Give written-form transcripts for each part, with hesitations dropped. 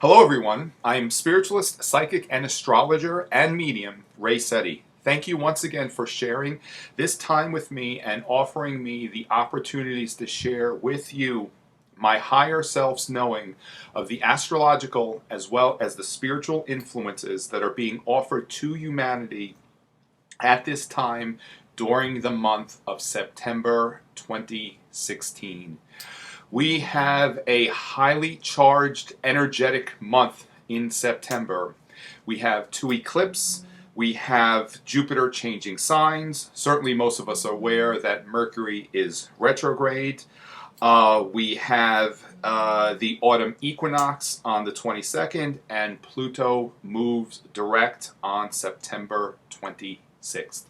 Hello everyone, I am spiritualist, psychic, and astrologer and medium Ray Sette. Thank you once again for sharing this time with me and offering me the opportunities to share with you my higher self's knowing of the astrological as well as the spiritual influences that are being offered to humanity at this time during the month of September 2016. We have a highly charged, energetic month in September. We have two eclipses. We have Jupiter changing signs. Certainly most of us are aware that Mercury is retrograde. We have the autumn equinox on the 22nd, and Pluto moves direct on September 26th.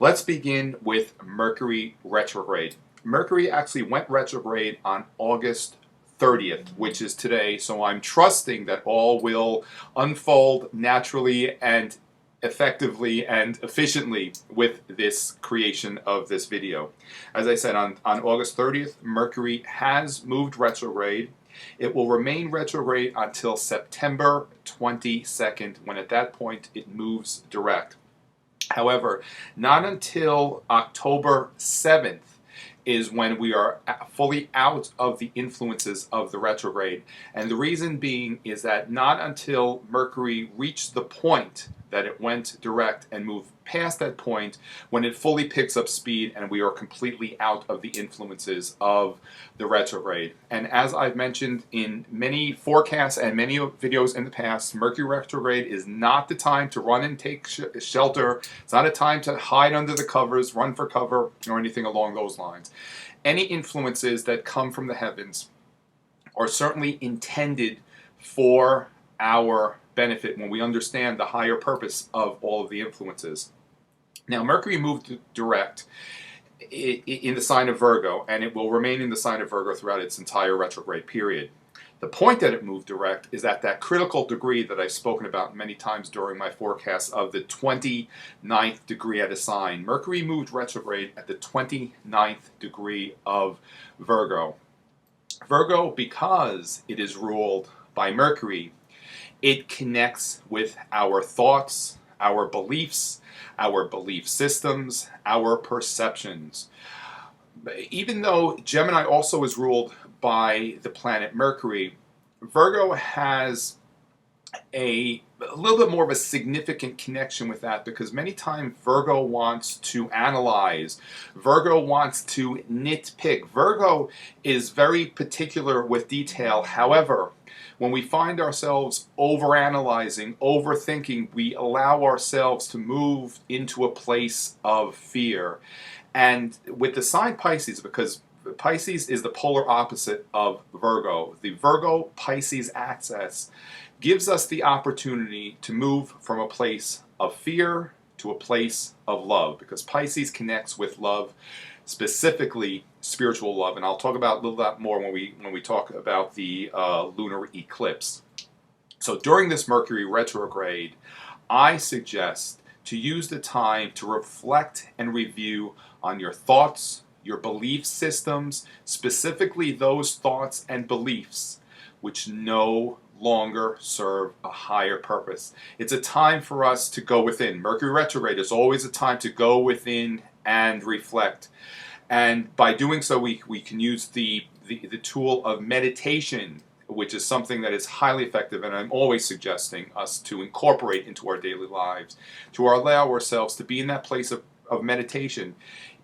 Let's begin with Mercury retrograde. Mercury actually went retrograde on August 30th, which is today, so I'm trusting that all will unfold naturally and effectively and efficiently with this creation of this video. As I said, on August 30th, Mercury has moved retrograde. It will remain retrograde until September 22nd, when at that point it moves direct. However, not until October 7th is when we are fully out of the influences of the retrograde. And the reason being is that not until Mercury reached the point that it went direct and moved past that point when it fully picks up speed and we are completely out of the influences of the retrograde. And as I've mentioned in many forecasts and many videos in the past, Mercury retrograde is not the time to run and take shelter. It's not a time to hide under the covers, run for cover, or anything along those lines. Any influences that come from the heavens are certainly intended for our benefit when we understand the higher purpose of all of the influences. Now, Mercury moved direct in the sign of Virgo, and it will remain in the sign of Virgo throughout its entire retrograde period. The point that it moved direct is at that critical degree that I've spoken about many times during my forecasts of the 29th degree at a sign. Mercury moved retrograde at the 29th degree of Virgo. Virgo, because it is ruled by Mercury, it connects with our thoughts, our beliefs, our belief systems, our perceptions. Even though Gemini also is ruled by the planet Mercury, Virgo has a little bit more of a significant connection with that, because many times Virgo wants to analyze. Virgo wants to nitpick. Virgo is very particular with detail. However, when we find ourselves overanalyzing, overthinking, we allow ourselves to move into a place of fear. And with the sign Pisces, because Pisces is the polar opposite of Virgo, the Virgo-Pisces axis gives us the opportunity to move from a place of fear to a place of love, because Pisces connects with love, specifically spiritual love, and I'll talk about a little bit more when we talk about the lunar eclipse. So during this Mercury retrograde, I suggest to use the time to reflect and review on your thoughts, your belief systems, specifically those thoughts and beliefs which no longer serve a higher purpose. It's a time for us to go within. Mercury retrograde is always a time to go within and reflect. And by doing so, we can use the tool of meditation, which is something that is highly effective, and I'm always suggesting us to incorporate into our daily lives, to allow ourselves to be in that place of meditation,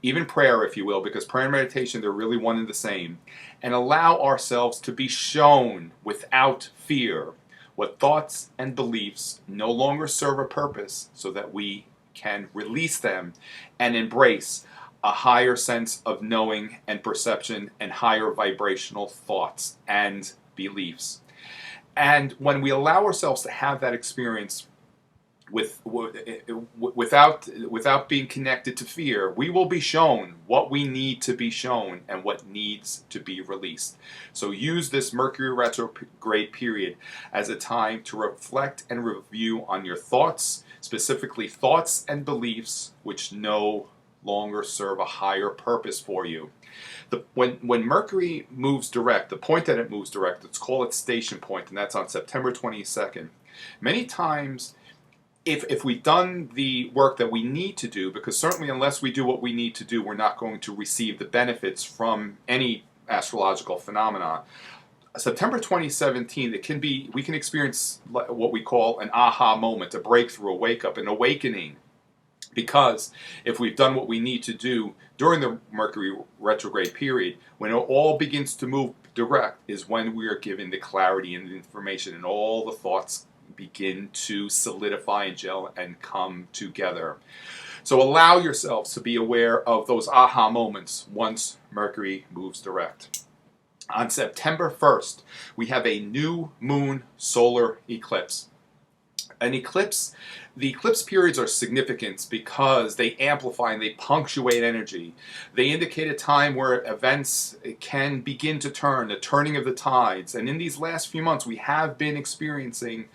even prayer, if you will, because prayer and meditation, they're really one and the same, and allow ourselves to be shown without fear what thoughts and beliefs no longer serve a purpose, so that we can release them and embrace a higher sense of knowing and perception and higher vibrational thoughts and beliefs. And when we allow ourselves to have that experience without being connected to fear, we will be shown what we need to be shown and what needs to be released. So use this Mercury retrograde period as a time to reflect and review on your thoughts, specifically thoughts and beliefs which no longer serve a higher purpose for you. When Mercury moves direct, the point that it moves direct, let's call it station point, and that's on September 22nd. Many times, if we've done the work that we need to do, because certainly unless we do what we need to do, we're not going to receive the benefits from any astrological phenomena. September 2017, we can experience what we call an aha moment, a breakthrough, a wake up, an awakening. Because if we've done what we need to do during the Mercury retrograde period, when it all begins to move direct is when we are given the clarity and the information, and all the thoughts begin to solidify and gel and come together. So allow yourselves to be aware of those aha moments once Mercury moves direct. On September 1st, we have a new moon solar eclipse. An eclipse, the eclipse periods are significant because they amplify and they punctuate energy. They indicate a time where events can begin to turn, the turning of the tides. And in these last few months, we have been experiencing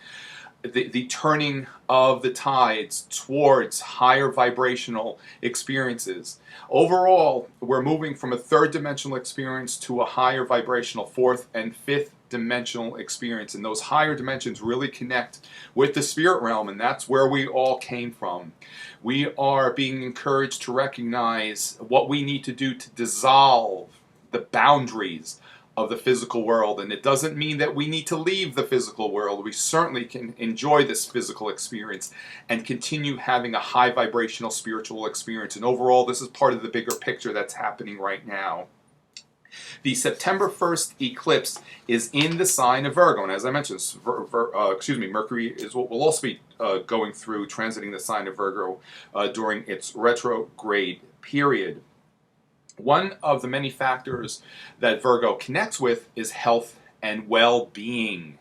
the turning of the tides towards higher vibrational experiences. Overall, we're moving from a third dimensional experience to a higher vibrational fourth and fifth dimensional experience, and those higher dimensions really connect with the spirit realm, and that's where we all came from. We are being encouraged to recognize what we need to do to dissolve the boundaries of the physical world, and it doesn't mean that we need to leave the physical world. We certainly can enjoy this physical experience and continue having a high vibrational spiritual experience, and overall this is part of the bigger picture that's happening right now. The September 1st eclipse is in the sign of Virgo, and as I mentioned, Mercury is what will also be going through, transiting the sign of Virgo during its retrograde period. One of the many factors that Virgo connects with is health and well-being.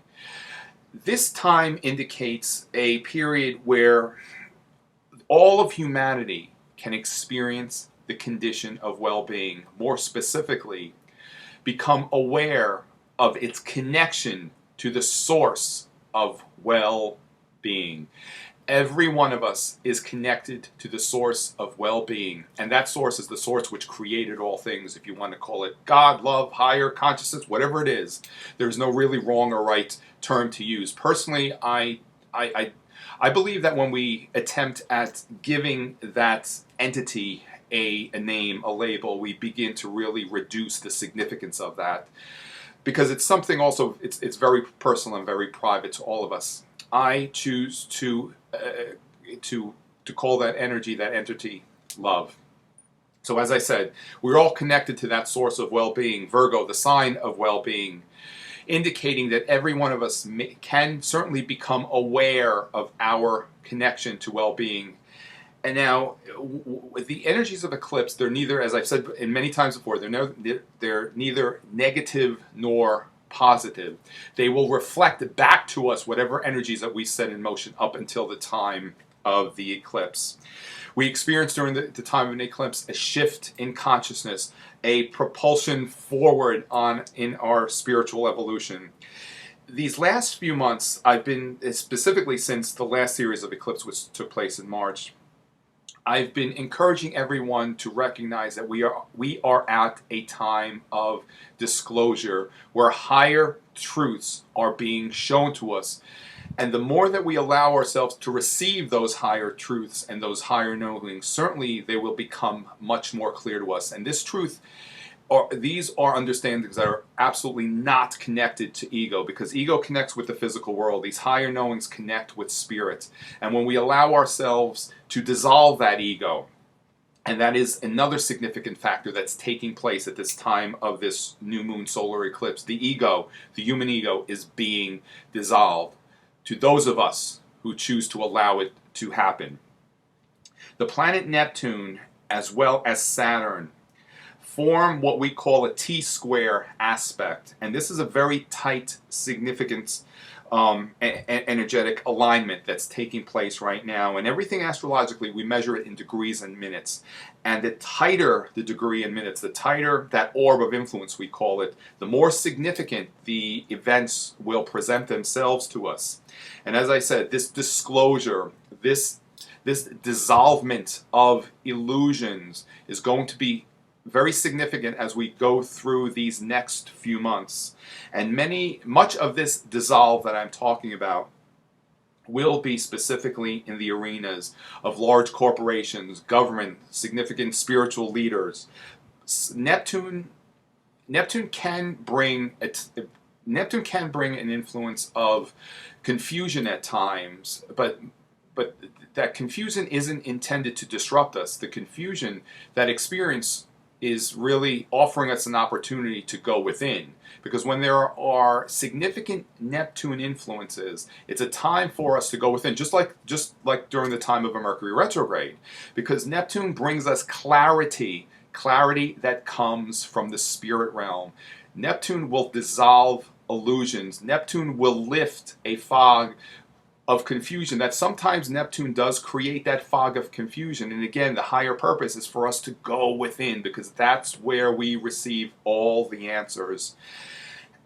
This time indicates a period where all of humanity can experience the condition of well-being. More specifically, become aware of its connection to the source of well-being. Every one of us is connected to the source of well-being, and that source is the source which created all things. If you want to call it God, love, higher consciousness, whatever it is, there's no really wrong or right term to use. Personally, I believe that when we attempt at giving that entity a name, a label, we begin to really reduce the significance of that, because it's something also, it's very personal and very private to all of us. I choose to call that energy, that entity, love. So as I said, we're all connected to that source of well-being, Virgo, the sign of well-being, indicating that every one of us can certainly become aware of our connection to well-being. And now, with the energies of eclipse, they're neither, as I've said in many times before, they're neither negative nor positive. They will reflect back to us whatever energies that we set in motion up until the time of the eclipse. We experience during the time of an eclipse a shift in consciousness, a propulsion forward in our spiritual evolution. These last few months, I've been, specifically since the last series of eclipse which took place in March, I've been encouraging everyone to recognize that we are at a time of disclosure where higher truths are being shown to us. And the more that we allow ourselves to receive those higher truths and those higher knowings, certainly they will become much more clear to us. And this truth, these are understandings that are absolutely not connected to ego, because ego connects with the physical world. These higher knowings connect with spirit. And when we allow ourselves to dissolve that ego, and that is another significant factor that's taking place at this time of this new moon solar eclipse, the ego, the human ego, is being dissolved to those of us who choose to allow it to happen. The planet Neptune, as well as Saturn, form what we call a T-square aspect, and this is a very tight, significant, energetic alignment that's taking place right now. And everything astrologically, we measure it in degrees and minutes. And the tighter the degree in minutes, the tighter that orb of influence, we call it, the more significant the events will present themselves to us. And as I said, this disclosure, this this dissolvement of illusions is going to be very significant as we go through these next few months. And much of this dissolve that I'm talking about will be specifically in the arenas of large corporations, government, significant spiritual leaders. Neptune can bring an influence of confusion at times, but that confusion isn't intended to disrupt us. The confusion, that experience, is really offering us an opportunity to go within. Because when there are significant Neptune influences, it's a time for us to go within, just like during the time of a Mercury retrograde. Because Neptune brings us clarity that comes from the spirit realm. Neptune will dissolve illusions. Neptune will lift a fog of confusion. That sometimes Neptune does create that fog of confusion. And again, the higher purpose is for us to go within, because that's where we receive all the answers.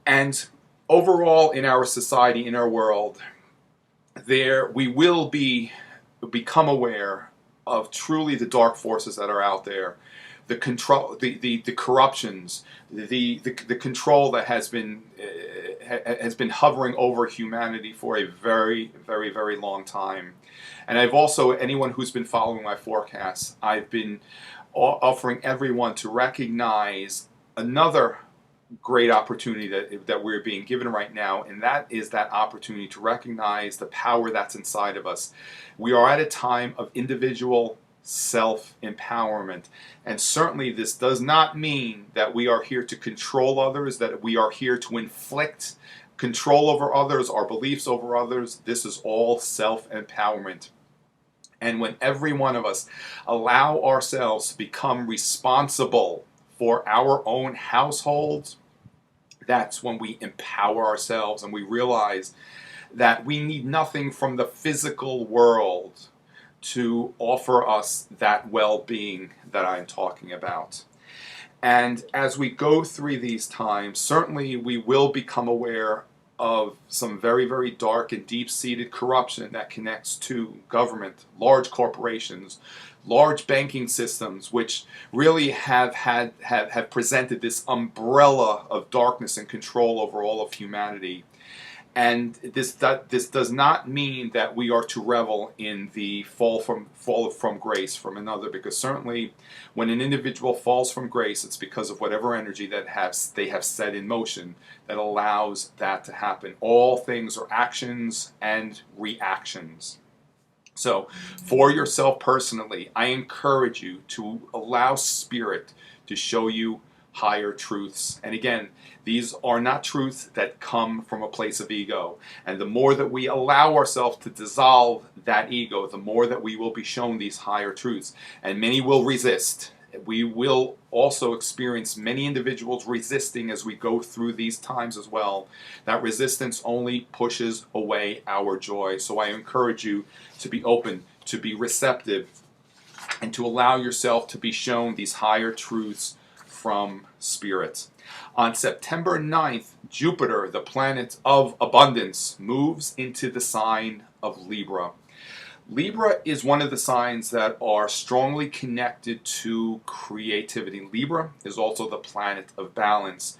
And overall, in our society, in our world, we will become aware of truly the dark forces that are out there, the control, the corruptions, the control that has been hovering over humanity for a very, very, very long time. And I've also, anyone who's been following my forecasts, I've been offering everyone to recognize another great opportunity that we're being given right now, and that is that opportunity to recognize the power that's inside of us. We are at a time of individual self-empowerment, and certainly this does not mean that we are here to control others, that we are here to inflict control over others, our beliefs over others. This is all self-empowerment. And when every one of us allow ourselves to become responsible for our own households, that's when we empower ourselves and we realize that we need nothing from the physical world to offer us that well-being that I'm talking about. And as we go through these times, certainly we will become aware of some very, very dark and deep-seated corruption that connects to government, large corporations, large banking systems, which really have presented this umbrella of darkness and control over all of humanity. And this does not mean that we are to revel in the fall from grace from another, because certainly when an individual falls from grace, it's because of whatever energy that they have set in motion that allows that to happen. All things are actions and reactions. So for yourself personally, I encourage you to allow Spirit to show you higher truths. And again, these are not truths that come from a place of ego. And the more that we allow ourselves to dissolve that ego, the more that we will be shown these higher truths. And many will resist. We will also experience many individuals resisting as we go through these times as well. That resistance only pushes away our joy. So I encourage you to be open, to be receptive, and to allow yourself to be shown these higher truths from Spirit. On September 9th, Jupiter, the planet of abundance, moves into the sign of Libra. Libra is one of the signs that are strongly connected to creativity. Libra is also the planet of balance.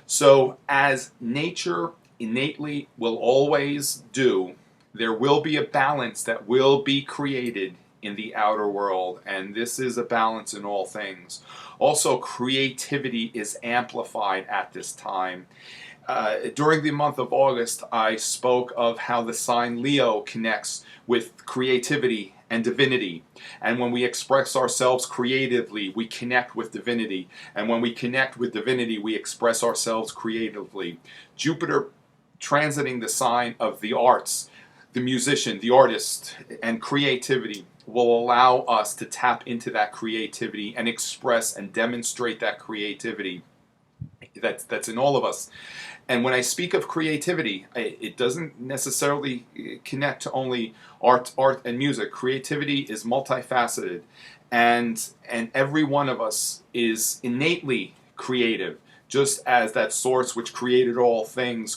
So as nature innately will always do, there will be a balance that will be created in the outer world, and this is a balance in all things. Also, creativity is amplified at this time. During the month of August, I spoke of how the sign Leo connects with creativity and divinity. And when we express ourselves creatively, we connect with divinity. And when we connect with divinity, we express ourselves creatively. Jupiter transiting the sign of the arts, the musician, the artist, and creativity will allow us to tap into that creativity and express and demonstrate that creativity that's in all of us. And when I speak of creativity, it doesn't necessarily connect to only art and music. Creativity is multifaceted, and every one of us is innately creative. just as that source which created all things,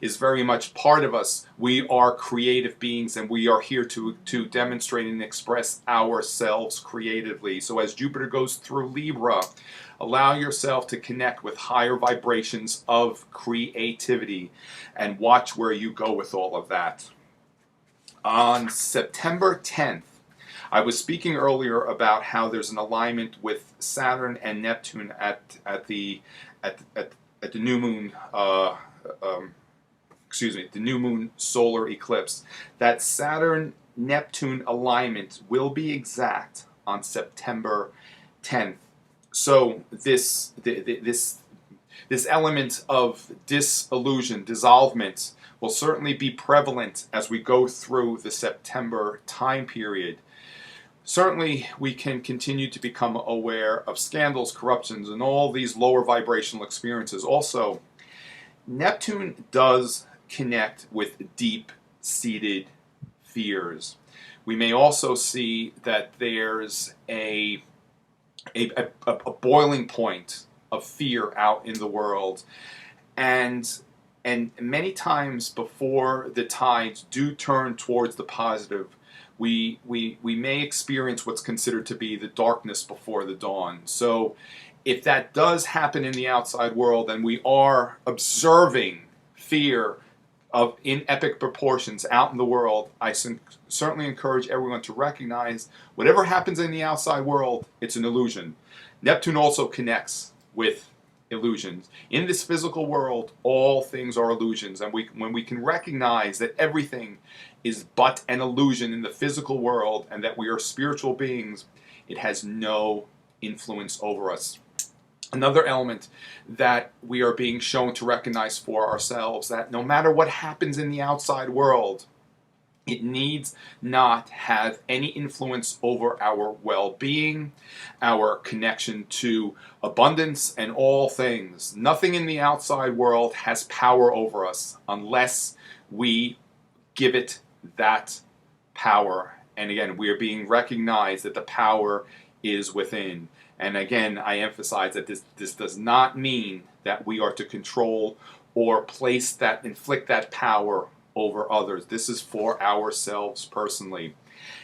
is very much part of us. We are creative beings, and we are here to demonstrate and express ourselves creatively. So as Jupiter goes through Libra, allow yourself to connect with higher vibrations of creativity and watch where you go with all of that. On September 10th, I was speaking earlier about how there's an alignment with Saturn and Neptune at the new moon. The new moon solar eclipse. That Saturn-Neptune alignment will be exact on September 10th. So this element of disillusion, dissolvement, will certainly be prevalent as we go through the September time period. Certainly, we can continue to become aware of scandals, corruptions, and all these lower vibrational experiences. Also, Neptune does connect with deep-seated fears. We may also see that there's a boiling point of fear out in the world, and many times before the tides do turn towards the positive, we may experience what's considered to be the darkness before the dawn. So if that does happen in the outside world, and we are observing fear in epic proportions out in the world, I certainly encourage everyone to recognize whatever happens in the outside world, it's an illusion. Neptune also connects with illusions. In this physical world, all things are illusions, and when we can recognize that everything is but an illusion in the physical world, and that we are spiritual beings, it has no influence over us. Another element that we are being shown to recognize for ourselves, that no matter what happens in the outside world, it needs not have any influence over our well-being, our connection to abundance, and all things. Nothing in the outside world has power over us unless we give it that power. And again, we are being recognized that the power is within. And again, I emphasize that this does not mean that we are to control or inflict that power over others. This is for ourselves personally.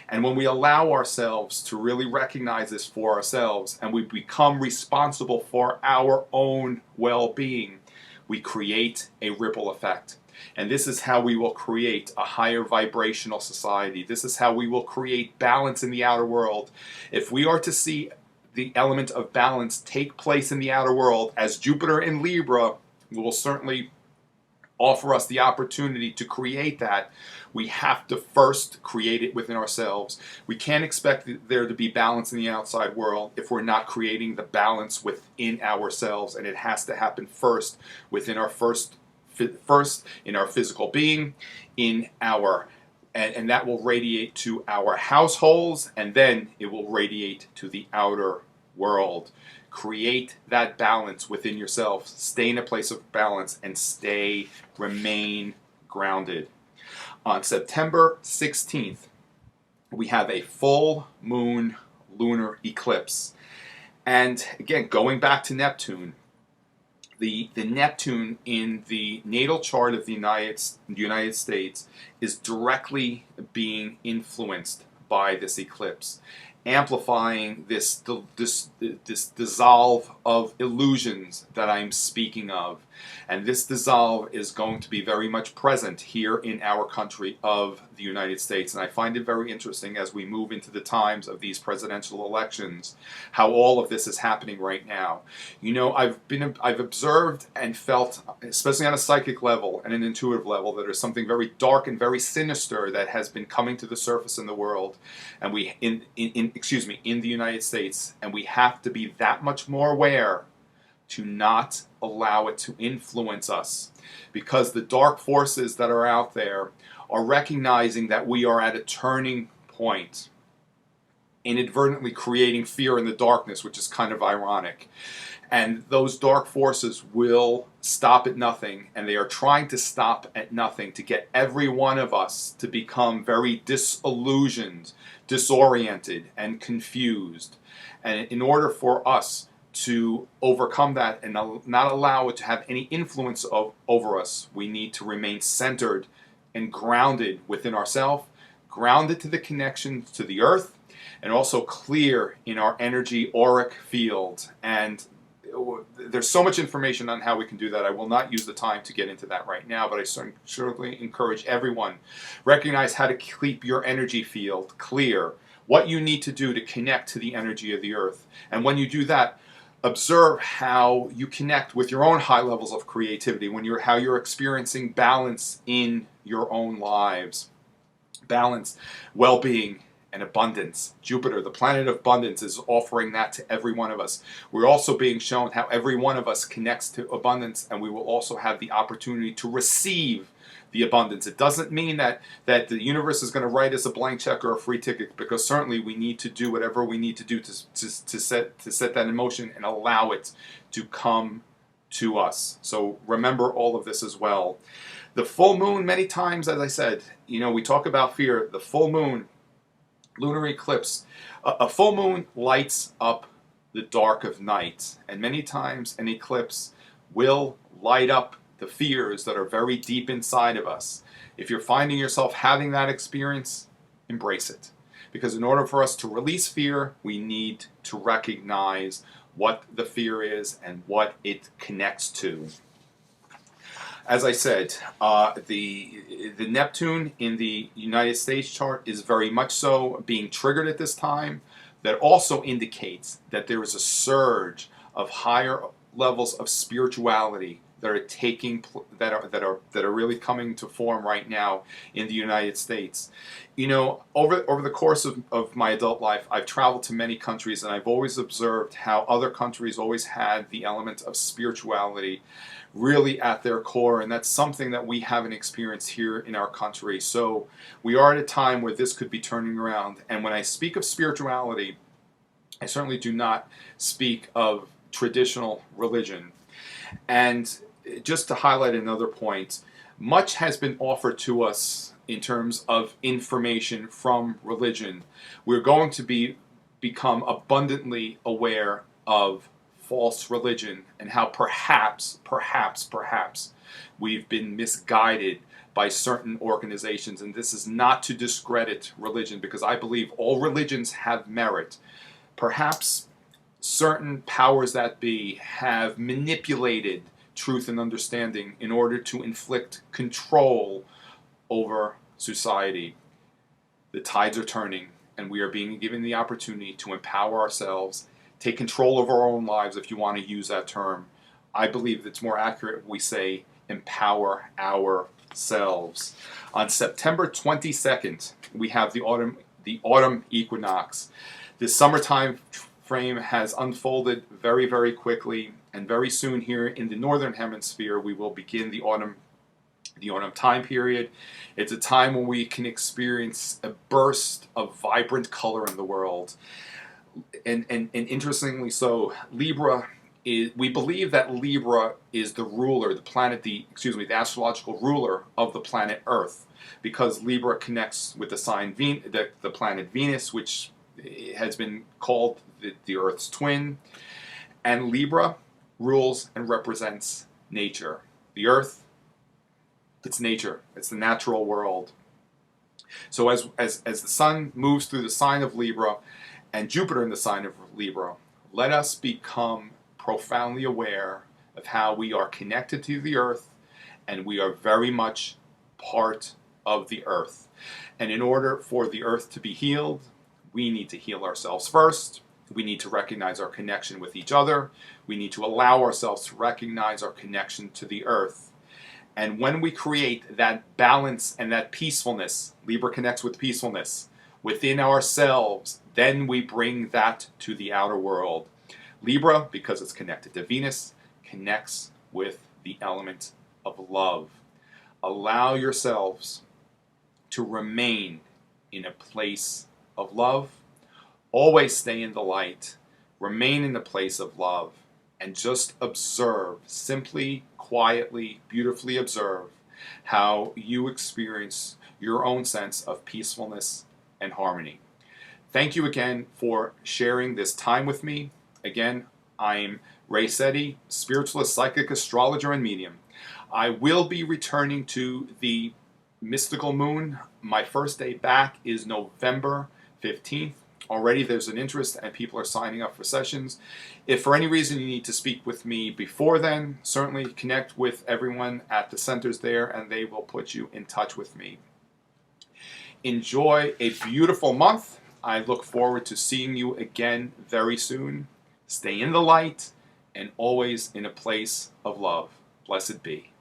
And when we allow ourselves to really recognize this for ourselves, and we become responsible for our own well-being, we create a ripple effect. And this is how we will create a higher vibrational society. This is how we will create balance in the outer world. If we are to see the element of balance take place in the outer world, as Jupiter in Libra will certainly offer us the opportunity to create that, we have to first create it within ourselves. We can't expect there to be balance in the outside world if we're not creating the balance within ourselves, and it has to happen first within our first in our physical being, and that will radiate to our households, and then it will radiate to the outer world. Create that balance within yourself. Stay in a place of balance and remain grounded. On September 16th, we have a full moon lunar eclipse. And again, going back to Neptune, the Neptune in the natal chart of the United States is directly being influenced by this eclipse, amplifying this dissolve of illusions that I'm speaking of. And this dissolve is going to be very much present here in our country of the United States. And I find it very interesting as we move into the times of these presidential elections, how all of this is happening right now. You know, I've observed and felt, especially on a psychic level and an intuitive level, that there's something very dark and very sinister that has been coming to the surface in the world, and in the United States, and we have to be that much more aware to not allow it to influence us, because the dark forces that are out there are recognizing that we are at a turning point, inadvertently creating fear in the darkness, which is kind of ironic. And those dark forces will stop at nothing, and they are trying to stop at nothing to get every one of us to become very disillusioned, disoriented, and confused. And in order for us to overcome that and not allow it to have any influence over us, we need to remain centered and grounded within ourselves, grounded to the connection to the earth, and also clear in our energy auric field. And there's so much information on how we can do that. I will not use the time to get into that right now, but I certainly encourage everyone, recognize how to keep your energy field clear, what you need to do to connect to the energy of the earth. And when you do that, observe how you connect with your own high levels of creativity, how you're experiencing balance in your own lives. Balance, well-being, and abundance. Jupiter, the planet of abundance, is offering that to every one of us. We're also being shown how every one of us connects to abundance, and we will also have the opportunity to receive the abundance. It doesn't mean that the universe is going to write us a blank check or a free ticket, because certainly we need to do whatever we need to do to set that in motion and allow it to come to us. So remember all of this as well. The full moon, many times, as I said, we talk about fear. The full moon, lunar eclipse, a full moon lights up the dark of night, and many times an eclipse will light up the fears that are very deep inside of us. If you're finding yourself having that experience, embrace it. Because in order for us to release fear, we need to recognize what the fear is and what it connects to. As I said, the Neptune in the United States chart is very much so being triggered at this time. That also indicates that there is a surge of higher levels of spirituality that are really coming to form right now in the United States. Over the course of my adult life, I've traveled to many countries, and I've always observed how other countries always had the element of spirituality really at their core, and that's something that we haven't experienced here in our country. So we are at a time where this could be turning around. And when I speak of spirituality, I certainly do not speak of traditional religion. And just to highlight another point, much has been offered to us in terms of information from religion. We're going to become abundantly aware of false religion and how perhaps we've been misguided by certain organizations. And this is not to discredit religion, because I believe all religions have merit. Perhaps certain powers that be have manipulated truth and understanding in order to inflict control over society. The tides are turning, and we are being given the opportunity to empower ourselves, take control of our own lives, if you want to use that term. I believe it's more accurate if we say empower ourselves. On September 22nd, we have the autumn equinox. The summertime frame has unfolded very, very quickly, and very soon here in the northern hemisphere we will begin the autumn time period. It's a time when we can experience a burst of vibrant color in the world. And interestingly so, we believe that Libra is the ruler, the astrological ruler of the planet Earth, because Libra connects with the planet Venus, which has been called the Earth's twin. And Libra rules and represents nature. The Earth, it's nature. It's the natural world. So as the sun moves through the sign of Libra and Jupiter in the sign of Libra, let us become profoundly aware of how we are connected to the Earth, and we are very much part of the Earth. And in order for the Earth to be healed, we need to heal ourselves first. We need to recognize our connection with each other. We need to allow ourselves to recognize our connection to the Earth. And when we create that balance and that peacefulness, Libra connects with peacefulness within ourselves, then we bring that to the outer world. Libra, because it's connected to Venus, connects with the element of love. Allow yourselves to remain in a place of love. Always stay in the light. Remain in the place of love. And just observe, simply, quietly, beautifully observe how you experience your own sense of peacefulness and harmony. Thank you again for sharing this time with me. Again, I'm Ray Sette, spiritualist, psychic, astrologer, and medium. I will be returning to the mystical moon. My first day back is November 15th. Already there's an interest and people are signing up for sessions. If for any reason you need to speak with me before then, certainly connect with everyone at the centers there and they will put you in touch with me. Enjoy a beautiful month. I look forward to seeing you again very soon. Stay in the light and always in a place of love. Blessed be.